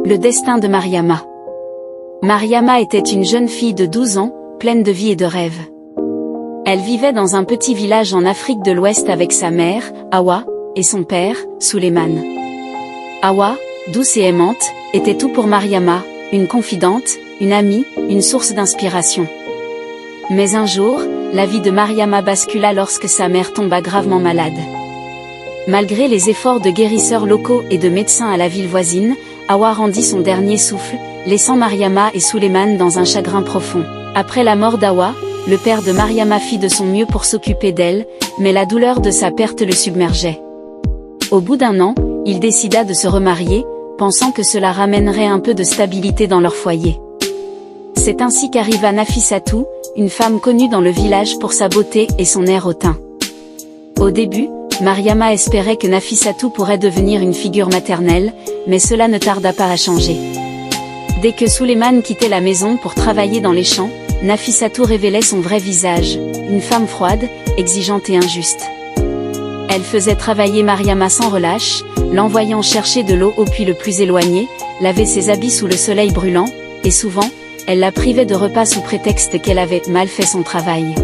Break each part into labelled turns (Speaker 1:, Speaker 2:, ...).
Speaker 1: Le destin de Mariama. Mariama était une jeune fille de 12 ans, pleine de vie et de rêves. Elle vivait dans un petit village en Afrique de l'Ouest avec sa mère, Hawa, et son père, Souleymane. Hawa, douce et aimante, était tout pour Mariama, une confidente, une amie, une source d'inspiration. Mais un jour, la vie de Mariama bascula lorsque sa mère tomba gravement malade. Malgré les efforts de guérisseurs locaux et de médecins à la ville voisine, Hawa rendit son dernier souffle, laissant Mariama et Souleymane dans un chagrin profond. Après la mort d'Hawa, le père de Mariama fit de son mieux pour s'occuper d'elle, mais la douleur de sa perte le submergeait. Au bout d'un an, il décida de se remarier, pensant que cela ramènerait un peu de stabilité dans leur foyer. C'est ainsi qu'arriva Nafissatou, une femme connue dans le village pour sa beauté et son air hautain. Au début, Mariama espérait que Nafissatou pourrait devenir une figure maternelle, mais cela ne tarda pas à changer. Dès que Souleymane quittait la maison pour travailler dans les champs, Nafissatou révélait son vrai visage, une femme froide, exigeante et injuste. Elle faisait travailler Mariama sans relâche, l'envoyant chercher de l'eau au puits le plus éloigné, laver ses habits sous le soleil brûlant, et souvent, elle la privait de repas sous prétexte qu'elle avait mal fait son travail.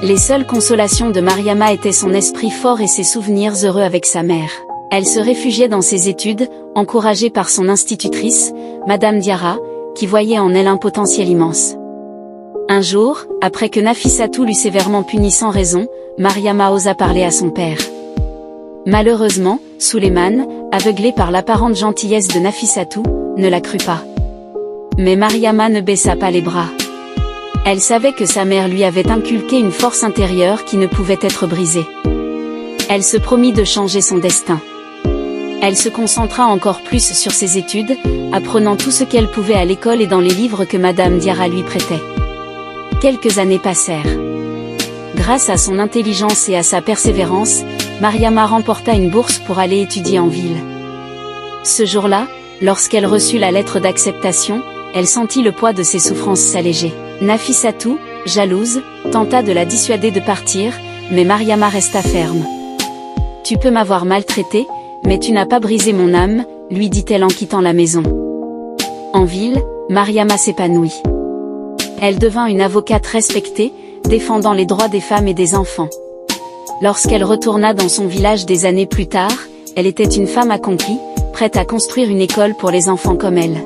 Speaker 1: Les seules consolations de Mariama étaient son esprit fort et ses souvenirs heureux avec sa mère. Elle se réfugiait dans ses études, encouragée par son institutrice, Madame Diarra, qui voyait en elle un potentiel immense. Un jour, après que Nafissatou l'eut sévèrement puni sans raison, Mariama osa parler à son père. Malheureusement, Souleymane, aveuglé par l'apparente gentillesse de Nafissatou, ne la crut pas. Mais Mariama ne baissa pas les bras. Elle savait que sa mère lui avait inculqué une force intérieure qui ne pouvait être brisée. Elle se promit de changer son destin. Elle se concentra encore plus sur ses études, apprenant tout ce qu'elle pouvait à l'école et dans les livres que Madame Diarra lui prêtait. Quelques années passèrent. Grâce à son intelligence et à sa persévérance, Mariama remporta une bourse pour aller étudier en ville. Ce jour-là, lorsqu'elle reçut la lettre d'acceptation, elle sentit le poids de ses souffrances s'alléger. Nafissatou, jalouse, tenta de la dissuader de partir, mais Mariama resta ferme. « Tu peux m'avoir maltraité, mais tu n'as pas brisé mon âme », lui dit-elle en quittant la maison. En ville, Mariama s'épanouit. Elle devint une avocate respectée, défendant les droits des femmes et des enfants. Lorsqu'elle retourna dans son village des années plus tard, elle était une femme accomplie, prête à construire une école pour les enfants comme elle.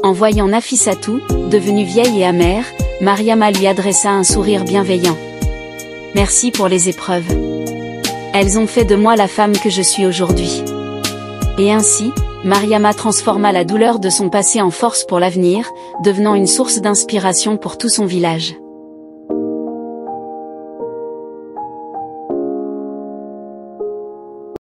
Speaker 1: En voyant Nafissatou, devenue vieille et amère, Mariama lui adressa un sourire bienveillant. « Merci pour les épreuves. Elles ont fait de moi la femme que je suis aujourd'hui. » Et ainsi, Mariama transforma la douleur de son passé en force pour l'avenir, devenant une source d'inspiration pour tout son village.